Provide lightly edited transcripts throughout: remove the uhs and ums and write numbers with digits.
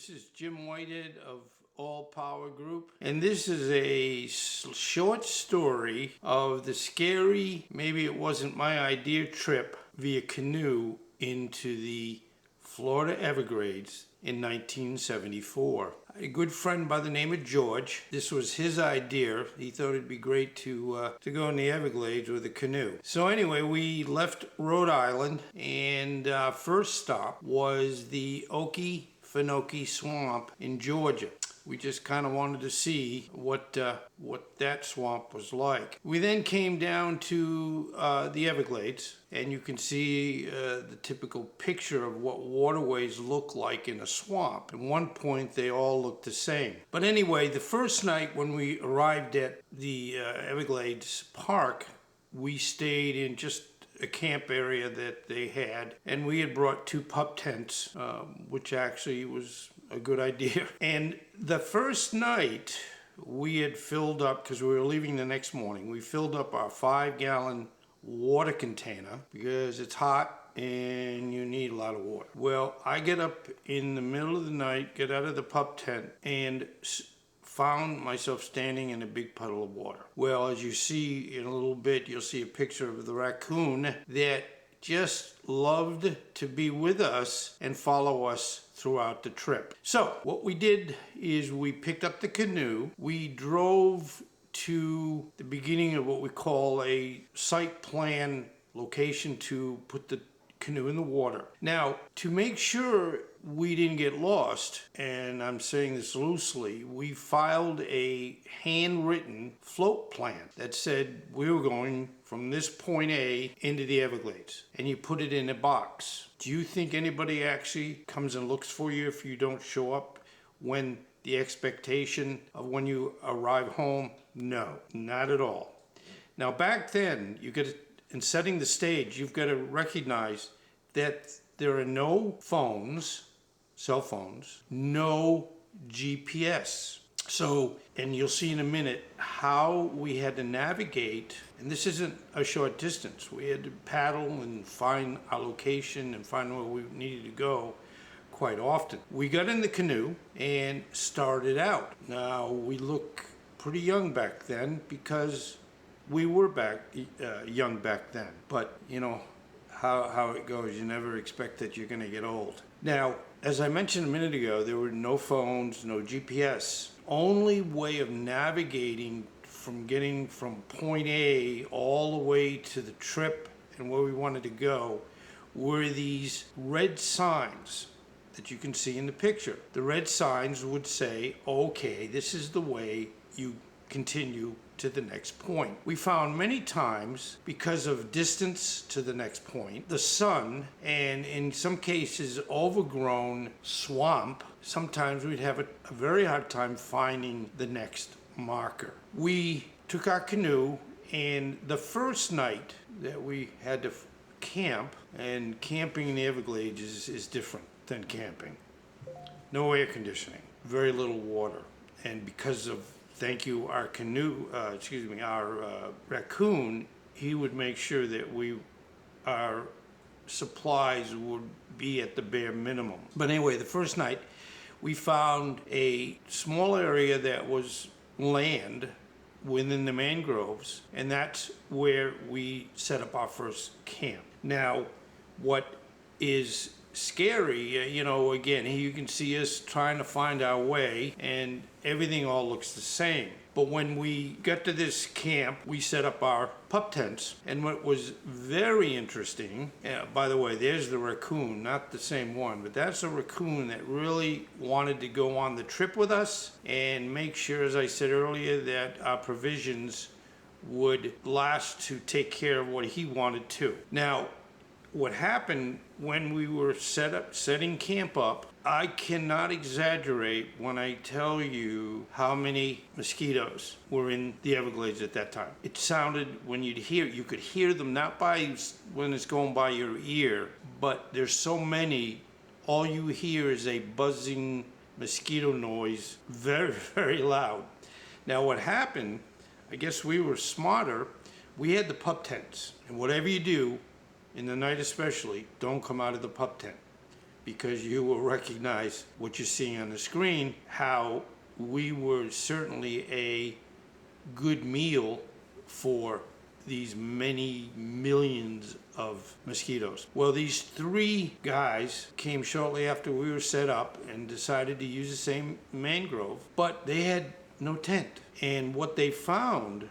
This is Jim Whitehead of All Power Group, and this is a short story of the scary, maybe it wasn't my idea, trip via canoe into the Florida Everglades in 1974. A good friend by the name of George, this was his idea. He thought it'd be great to go in the Everglades with a canoe. So anyway, we left Rhode Island, and our first stop was the Okefenokee Swamp in Georgia. We just kind of wanted to see what that swamp was like. We then came down to the Everglades, and you can see the typical picture of what waterways look like in a swamp. At one point, they all look the same. But anyway, the first night when we arrived at the Everglades Park, we stayed in just a camp area that they had, and we had brought 2 pup tents, which actually was a good idea. And the first night we had filled up, because we were leaving the next morning, we filled up our 5-gallon water container because it's hot and you need a lot of water. Well, I get up in the middle of the night, get out of the pup tent, and found myself standing in a big puddle of water. Well, as you see in a little bit, you'll see a picture of the raccoon that just loved to be with us and follow us throughout the trip. So what we did is we picked up the canoe, we drove to the beginning of what we call a site plan location to put the canoe in the water. Now, to make sure we didn't get lost, and I'm saying this loosely, we filed a handwritten float plan that said we were going from this point A into the Everglades, and you put it in a box. Do you think anybody actually comes and looks for you if you don't show up when the expectation of when you arrive home? No, not at all. Now, back then, in setting the stage, you've got to recognize that there are no phones, cell phones, no GPS. So, and you'll see in a minute how we had to navigate, and this isn't a short distance. We had to paddle and find our location and find where we needed to go quite often. We got in the canoe and started out. Now, we look pretty young back then because we were young back then, but you know how it goes. You never expect that you're going to get old. Now, as I mentioned a minute ago, there were no phones, no GPS. Only way of navigating from getting from point A all the way to the trip and where we wanted to go were these red signs that you can see in the picture. The red signs would say, okay, this is the way you continue to the next point. We found many times, because of distance to the next point, the sun, and in some cases overgrown swamp, sometimes we'd have a very hard time finding the next marker. We took our canoe, and the first night that we had to camp, and camping in the Everglades is different than camping. No air conditioning, very little water, and because of our raccoon, he would make sure that our supplies would be at the bare minimum. But anyway, the first night we found a small area that was land within the mangroves, and that's where we set up our first camp. Now, what is scary, again, here you can see us trying to find our way, and everything all looks the same. But when we got to this camp, we set up our pup tents, and what was very interesting, by the way, there's the raccoon, not the same one, but that's a raccoon that really wanted to go on the trip with us and make sure, as I said earlier, that our provisions would last to take care of what he wanted to. Now, what happened when we were setting camp up, I cannot exaggerate when I tell you how many mosquitoes were in the Everglades at that time. It sounded, when you could hear them, not by when it's going by your ear, but there's so many, all you hear is a buzzing mosquito noise, very, very loud. Now what happened, I guess we were smarter, we had the pup tents, and whatever you do, in the night especially, don't come out of the pup tent. because you will recognize what you're seeing on the screen, how we were certainly a good meal for these many millions of mosquitoes. Well, these three guys came shortly after we were set up and decided to use the same mangrove, but they had no tent. And what they found,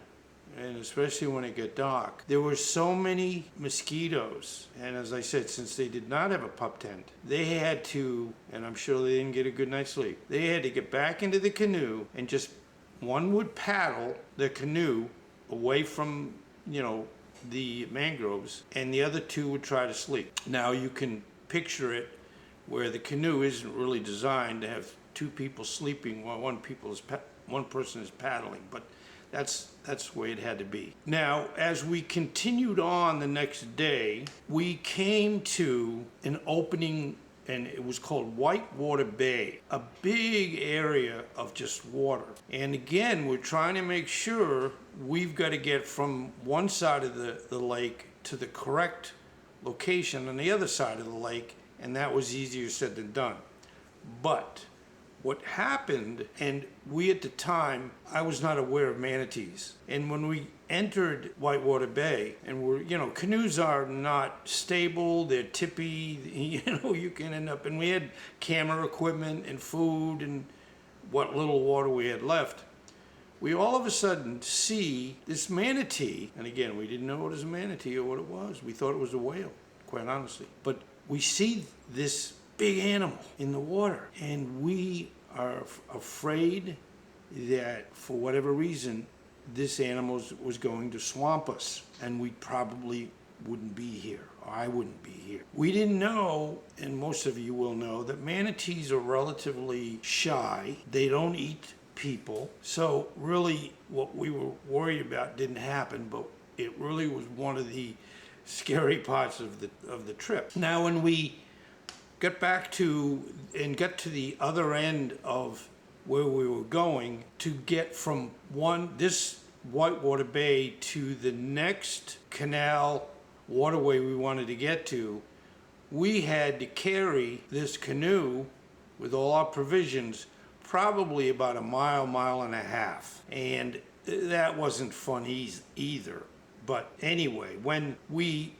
and especially when it got dark, there were so many mosquitoes. And as I said, since they did not have a pup tent, they had to, and I'm sure they didn't get a good night's sleep, they had to get back into the canoe and just, one would paddle the canoe away from, the mangroves, and the other two would try to sleep. Now you can picture it where the canoe isn't really designed to have two people sleeping while one person is paddling, but that's the way it had to be. Now, as we continued on the next day, we came to an opening, and it was called Whitewater Bay, a big area of just water. And again, we're trying to make sure we've got to get from one side of the lake to the correct location on the other side of the lake, and that was easier said than done. But what happened, and we at the time, I was not aware of manatees. And when we entered Whitewater Bay, and canoes are not stable, they're tippy, you can end up, and we had camera equipment and food and what little water we had left. We all of a sudden see this manatee, and again, we didn't know it was a manatee or what it was. We thought it was a whale, quite honestly. But we see this big animal in the water, and we are afraid that for whatever reason this animal was going to swamp us, and we probably wouldn't be here, or I wouldn't be here. We didn't know, and most of you will know, that manatees are relatively shy. They don't eat people, so really what we were worried about didn't happen, but it really was one of the scary parts of the trip. Now, when we got back to the other end of where we were going, to get from this Whitewater Bay to the next canal waterway we wanted to get to, we had to carry this canoe with all our provisions probably about a mile and a half. And that wasn't fun either. But anyway, when we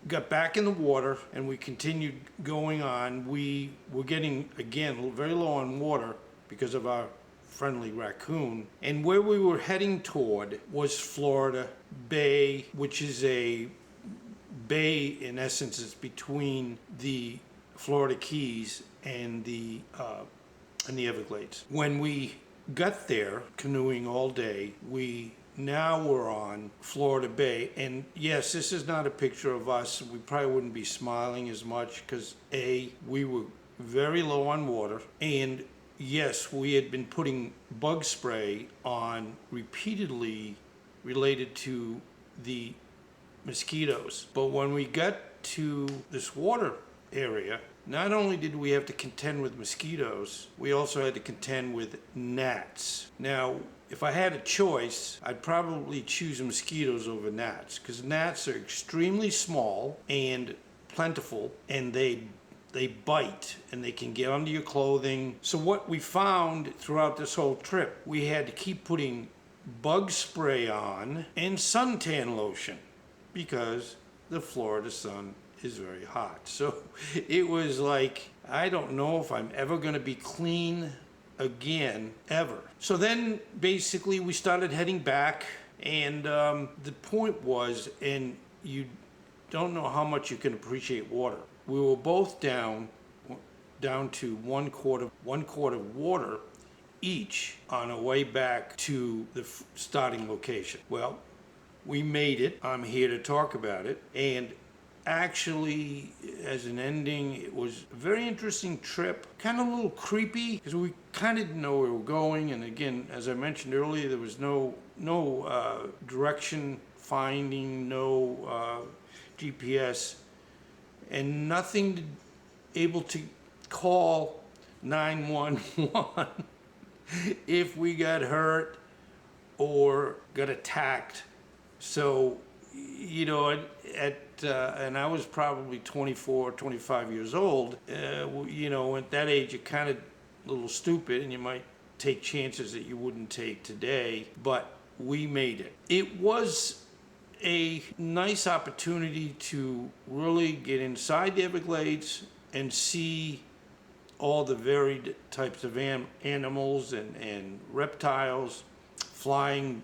got back in the water and we continued going on, we were getting, again, very low on water because of our friendly raccoon. And where we were heading toward was Florida Bay, which is a bay, in essence. It's between the Florida Keys and the Everglades. When we got there, canoeing all day, we now we're on Florida Bay. And yes, this is not a picture of us. We probably wouldn't be smiling as much because we were very low on water, and yes, we had been putting bug spray on repeatedly related to the mosquitoes. But when we got to this water area, not only did we have to contend with mosquitoes, we also had to contend with gnats. Now, if I had a choice, I'd probably choose mosquitoes over gnats, because gnats are extremely small and plentiful, and they bite and they can get under your clothing. So what we found throughout this whole trip, we had to keep putting bug spray on and suntan lotion because the Florida sun is very hot. So it was like, I don't know if I'm ever going to be clean again, ever. So then basically we started heading back, and the point was, and you don't know how much you can appreciate water. We were both down to one quart of water each on our way back to the starting location. Well, we made it. I'm here to talk about it. And actually, as an ending, it was a very interesting trip. Kind of a little creepy because we kind of didn't know where we were going. And again, as I mentioned earlier, there was no direction finding, no GPS, and nothing able to call 911 if we got hurt or got attacked. So, and I was probably 24, 25 years old. You know, at that age, you're kind of a little stupid, and you might take chances that you wouldn't take today. But we made it. It was a nice opportunity to really get inside the Everglades and see all the varied types of animals and reptiles, flying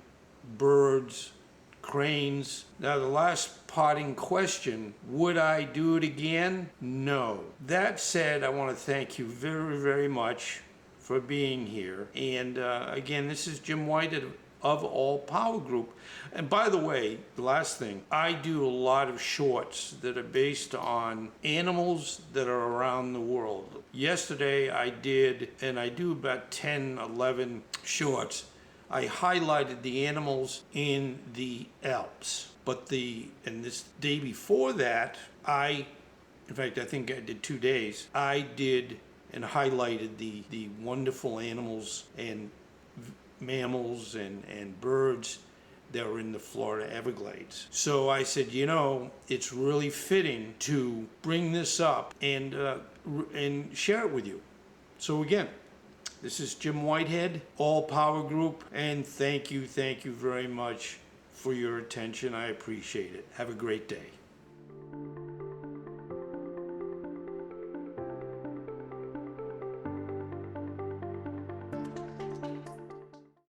birds, cranes. Now, the last parting question, would I do it again? No. That said, I want to thank you very, very much for being here. And again, this is Jim White of All Power Group. And by the way, the last thing, I do a lot of shorts that are based on animals that are around the world. Yesterday I did, and I do about 10, 11 shorts. I highlighted the animals in the Alps. But this day before that, in fact, I think I did 2 days, I did and highlighted the wonderful animals and mammals and birds that were in the Florida Everglades. So I said, you know, it's really fitting to bring this up and share it with you. So again, this is Jim Whitehead, All Power Group, and thank you very much for your attention. I appreciate it. Have a great day.